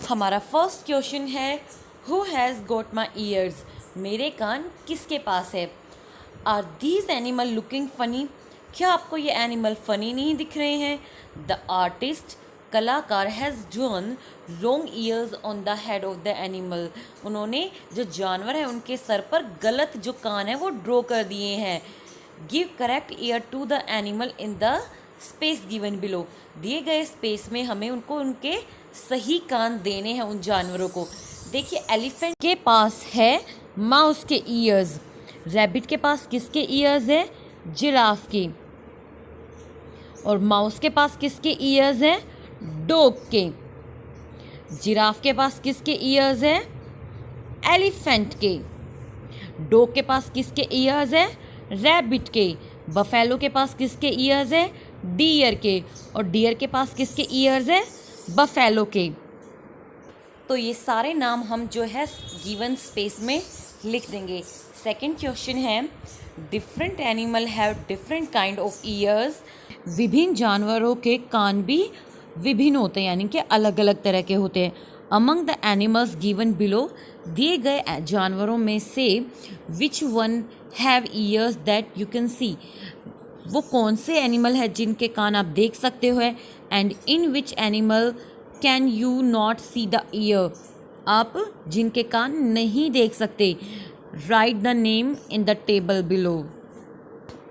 हमारा first question है who has got my ears, मेरे कान किसके पास है। Are these animal looking funny, क्या आपको ये एनिमल फ़नी नहीं दिख रहे हैं। द आर्टिस्ट, कलाकार, has drawn wrong ears on the head of the animal, उन्होंने जो जानवर है उनके सर पर गलत जो कान है वो ड्रॉ कर दिए हैं। Give correct ear to the animal in the space given below, दिए गए स्पेस में हमें उनको उनके सही कान देने हैं उन जानवरों को। देखिए एलिफेंट के पास है माउस के ईयर्स, रैबिट के पास किसके ईयर्स है, जिराफ के, और माउस के पास किसके ईयर्स है, डॉग के। जिराफ के पास किसके ईयर्स है, एलिफेंट के। डॉग के पास किसके ईयर्स है, रैबिट के। बफेलो के पास किसके ईयर्स है, डियर के, और डियर के पास किसके ईयर्स है, बफेलो के। तो ये सारे नाम हम जो है गिवन स्पेस में लिख देंगे। सेकंड क्वेश्चन है different animal have different kind of years, विभिन्न जानवरों के कान भी विभिन्न होते हैं, यानी कि अलग अलग तरह के होते हैं। Among the animals given below, दिए गए जानवरों में से which one have years that you can see, वो कौन से एनिमल है जिनके कान आप देख सकते हो, and in which animal can you not see the year, आप जिनके कान नहीं देख सकते। Right the name in the table below.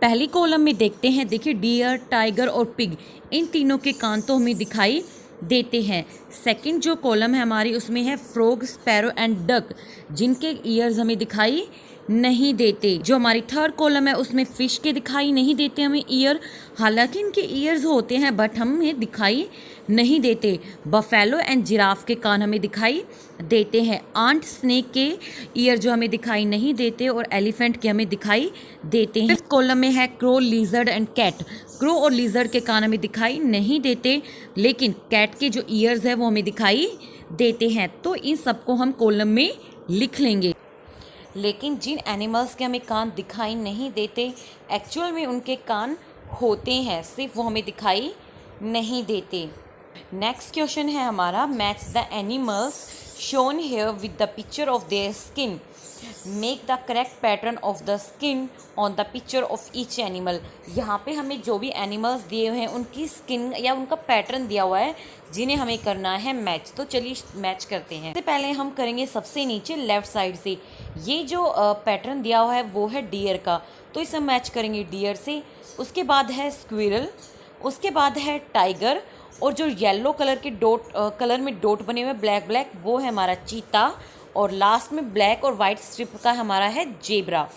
पहली कॉलम में देखते हैं, देखिए डियर, टाइगर और पिग, इन तीनों के कान तो हमें दिखाई देते हैं। सेकंड जो कॉलम है हमारी उसमें है फ्रॉग, स्पैरो एंड डक, जिनके ईयर्स हमें दिखाई नहीं देते। जो हमारी थर्ड कॉलम है उसमें फिश के दिखाई नहीं देते हमें ईयर, हालांकि इनके ईयर्स होते हैं बट हमें दिखाई नहीं देते। बफेलो एंड जिराफ के कान हमें दिखाई देते हैं। आंट स्नेक के ईयर जो हमें दिखाई नहीं देते, और एलिफेंट के हमें दिखाई देते हैं। फिफ्थ कॉलम में है crow, lizard and cat, crow और लिजर्ड के कान हमें दिखाई नहीं देते, लेकिन कैट के जो ईयर्स है वो हमें दिखाई देते हैं। तो इन सबको हम कॉलम में लिख लेंगे। लेकिन जिन एनिमल्स के हमें कान दिखाई नहीं देते, एक्चुअल में उनके कान होते हैं, सिर्फ वो हमें दिखाई नहीं देते। नेक्स्ट क्वेश्चन है हमारा match the animals shown here with the picture of their skin, make the correct pattern of the skin on the picture of each animal. यहाँ पे हमें जो भी एनिमल्स दिए हुए हैं उनकी स्किन या उनका पैटर्न दिया हुआ है जिन्हें हमें करना है मैच। तो चलिए मैच करते हैं। सबसे पहले हम करेंगे सबसे नीचे लेफ्ट साइड से, ये जो पैटर्न दिया हुआ है वो है डियर का, तो इसे मैच करेंगे डियर से। उसके बाद है स्क्विरल, उसके बाद है टाइगर, और जो येलो कलर के डॉट कलर में डॉट बने हुए ब्लैक ब्लैक वो है हमारा चीता, और लास्ट में ब्लैक और वाइट स्ट्रिप का हमारा है जेब्रा।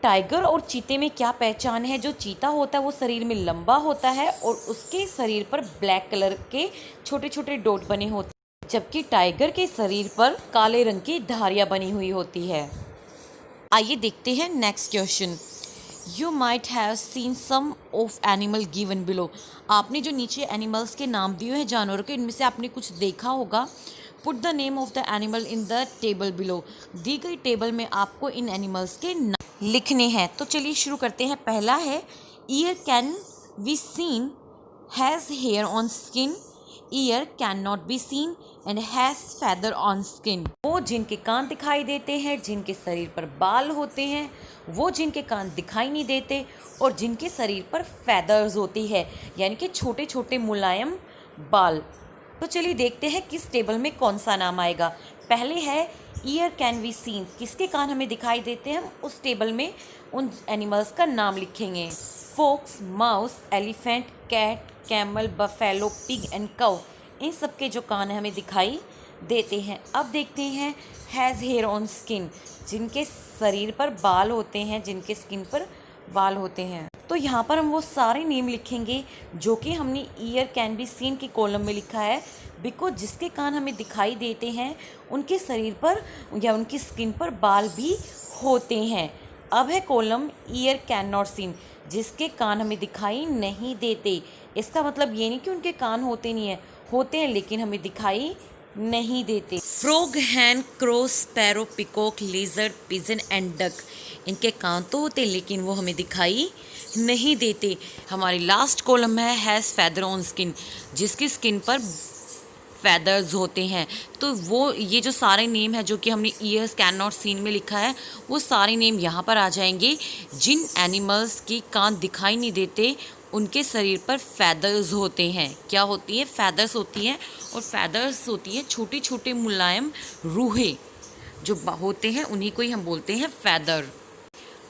टाइगर और चीते में क्या पहचान है, जो चीता होता है वो शरीर में लंबा होता है और उसके शरीर पर ब्लैक कलर के छोटे छोटे डॉट बने होते हैं, जबकि टाइगर के शरीर पर काले रंग की धारियाँ बनी हुई होती है। आइए देखते हैं next question. You might have seen some of animal given below, आपने जो नीचे एनिमल्स के नाम दिए हैं जानवरों के, इनमें से आपने कुछ देखा होगा। Put the name of the animal in the table below, दी गई टेबल में आपको इन एनिमल्स के नाम लिखने हैं। तो चलिए शुरू करते हैं। पहला है ear can be seen, has hair on skin, ear can not be seen and has feather on skin. वो जिनके कान दिखाई देते हैं, जिनके शरीर पर बाल होते हैं, वो जिनके कान दिखाई नहीं देते, और जिनके शरीर पर फैदर्स होती है, यानी कि छोटे छोटे मुलायम बाल। तो चलिए देखते हैं किस टेबल में कौन सा नाम आएगा। पहले है ईयर कैन बी सीन, किसके कान हमें दिखाई देते हैं, उस टेबल में उन एनिमल्स का नाम लिखेंगे। Fox, mouse, elephant, cat, camel, buffalo, pig and cow, इन सब के जो कान हमें दिखाई देते हैं। अब देखते हैं हैज़ हेयर ऑन स्किन, जिनके शरीर पर बाल होते हैं, जिनके स्किन पर बाल होते हैं। तो यहाँ पर हम वो सारे नेम लिखेंगे जो कि हमने ईयर कैन बी सीन की कॉलम में लिखा है, बिकॉज जिसके कान हमें दिखाई देते हैं उनके शरीर पर या उनकी स्किन पर बाल भी होते हैं। अब है column year can not seen, जिसके कान हमें दिखाई नहीं देते। इसका मतलब ये नहीं कि उनके कान होते नहीं हैं, होते हैं लेकिन हमें दिखाई नहीं देते। Frog, hen, crow, sparrow, peacock, lizard, pigeon and duck, इनके कान तो होते लेकिन वो हमें दिखाई नहीं देते। हमारी लास्ट कॉलम है हैज़ फैदर ऑन स्किन, जिसकी स्किन पर फेदर्स होते हैं। तो वो ये जो सारे नेम है जो कि हमने ईयर्स कैन नॉट सीन में लिखा है, वो सारे नेम यहाँ पर आ जाएंगे। जिन एनिमल्स के कान दिखाई नहीं देते उनके शरीर पर फेदर्स होते हैं। क्या होती है? फेदर्स होती हैं। और फेदर्स होती हैं छोटे छोटे मुलायम रूहे जो होते हैं, उन्हीं को ही हम बोलते हैं फेदर।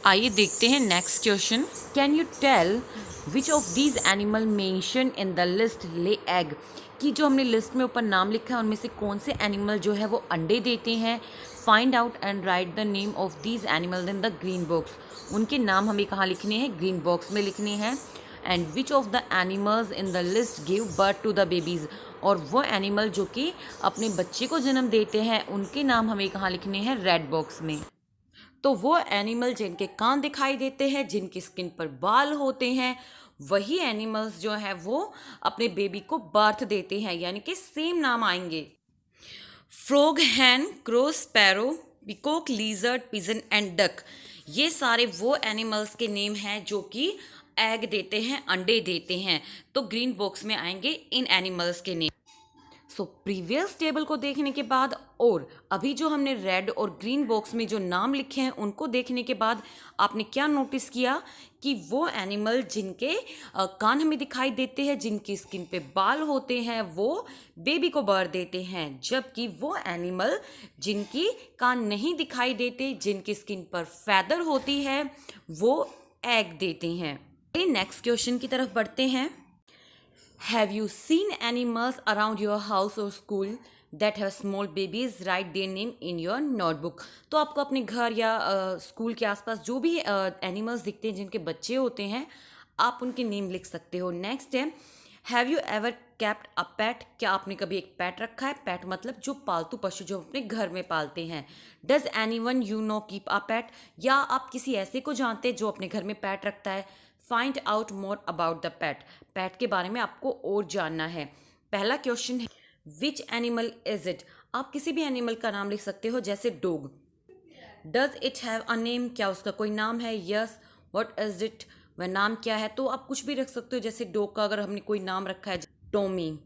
आइए देखते हैं next question. Can you tell which of these animal mention in the list lay egg? कि जो हमने लिस्ट में ऊपर नाम लिखा है उनमें से कौन से एनिमल जो है वो अंडे देते हैं। Find out and right the name of these animal in the green box. उनके नाम हमें कहाँ लिखने हैं? ग्रीन बॉक्स में लिखने हैं। And which of the animals in the list give birth to the babies? और वो एनिमल जो कि अपने बच्चे को जन्म देते हैं उनके नाम हमें कहाँ लिखने हैं? रेड बॉक्स में। तो वो एनिमल जिनके कान दिखाई देते हैं, जिनकी स्किन पर बाल होते हैं, वही एनिमल्स जो है वो अपने बेबी को बर्थ देते हैं, यानी कि सेम नाम आएंगे। Frog, hen, crow, sparrow, peacock, lizard, pigeon and duck, ये सारे वो एनिमल्स के नेम हैं जो कि एग देते हैं, अंडे देते हैं। तो ग्रीन बॉक्स में आएंगे इन एनिमल्स के नेम। सो प्रीवियस टेबल को देखने के बाद और अभी जो हमने रेड और ग्रीन बॉक्स में जो नाम लिखे हैं उनको देखने के बाद आपने क्या नोटिस किया कि वो एनिमल जिनके कान हमें दिखाई देते हैं, जिनकी स्किन पे बाल होते हैं, वो बेबी को बर्थ देते हैं, जबकि वो एनिमल जिनकी कान नहीं दिखाई देते, जिनकी स्किन पर फैदर होती है, वो एग देते हैं। नेक्स्ट क्वेश्चन की तरफ बढ़ते हैं। Have you seen animals around your house or school that have small babies? Write their name in your notebook. तो आपको अपने घर या स्कूल के आसपास जो भी एनिमल्स दिखते हैं जिनके बच्चे होते हैं, आप उनके नेम लिख सकते हो। नेक्स्ट है, have you ever kept a PAT? क्या आपने कभी एक पैट रखा है? पैट मतलब जो पालतू पशु जो अपने घर में पालते हैं। Does anyone you know keep a PAT? या आप किसी ऐसे को जानते हैं जो अपने घर में पैट रखता है। Find out more about the PAT. PAT के बारे में आपको और जानना है। पहला क्वेश्चन है, विच एनिमल इज इट? आप किसी भी एनिमल का नाम लिख सकते हो, जैसे dog. Does it have a name? क्या उसका कोई नाम है? यस। What is it? वह नाम क्या है? तो आप कुछ भी रख सकते हो, जैसे डॉग का अगर हमने कोई नाम रखा है Tommy.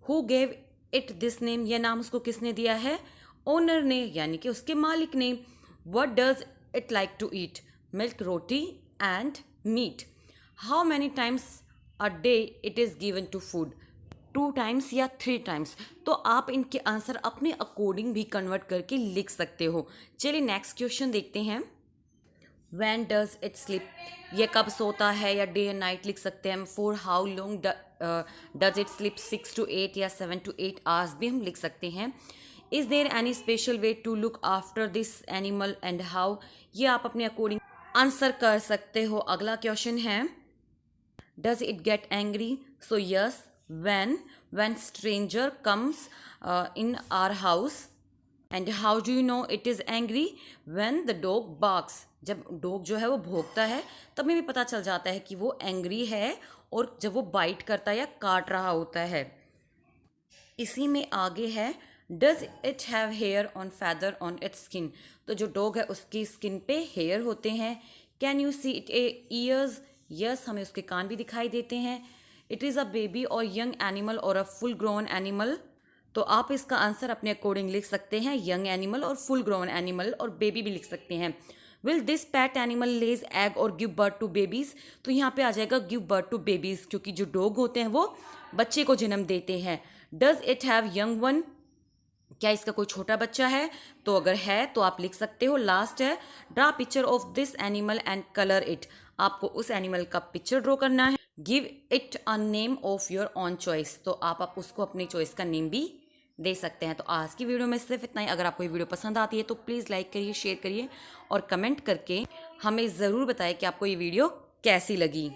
Who gave it this name? यह नाम उसको किसने दिया है? ओनर ने, यानी कि उसके मालिक ने। What does it like to eat? Milk, roti and meat. How many times a day it is given to food? 2 times या 3 टाइम्स? तो आप इनके आंसर अपने अकॉर्डिंग भी कन्वर्ट करके लिख सकते हो। चलिए नेक्स्ट क्वेश्चन देखते हैं। When does it sleep? ये कब सोता है, या डे एंड नाइट लिख सकते हैं हम। For how long does it sleep? 6 to 8 या 7 to 8 आवर्स भी हम लिख सकते हैं। Is there any special way to look after this animal and how? ये आप अपने अकॉर्डिंग आंसर कर सकते हो। अगला क्वेश्चन है, does it get angry? So yes, when stranger comes in our house. And how do you know it is angry? When the dog barks. जब dog जो है वो भौंकता है तब हमें भी पता चल जाता है कि वो एंग्री है, और जब वो बाइट करता है या काट रहा होता है। इसी में आगे है, does it have hair on feather on its skin? तो जो डॉग है उसकी स्किन पे हेयर होते हैं। Can you see it years? Yes, हमें उसके कान भी दिखाई देते हैं। इट इज़ अ बेबी और यंग एनिमल और अ फुल ग्रोन एनिमल? तो आप इसका आंसर अपने अकॉर्डिंग लिख सकते हैं, यंग एनिमल और फुल ग्रोन एनिमल, और बेबी भी लिख सकते हैं। Will this pet animal lays egg और गिव बर्थ टू बेबीज़? तो यहाँ पे आ जाएगा गिव बर्थ टू बेबीज़, क्योंकि जो डॉग होते हैं वो बच्चे को जन्म देते हैं। Does it have young one? क्या इसका कोई छोटा बच्चा है? तो अगर है तो आप लिख सकते हो। लास्ट है, draw picture of this animal and colour it. आपको उस एनिमल का पिक्चर ड्रॉ करना है। Give it a name of your on choice. तो आप उसको अपनी चॉइस का नेम भी दे सकते हैं। तो आज की वीडियो में सिर्फ इतना ही। अगर आपको ये वीडियो पसंद आती है तो प्लीज़ लाइक करिए, शेयर करिए और कमेंट करके हमें ज़रूर बताएं कि आपको ये वीडियो कैसी लगी।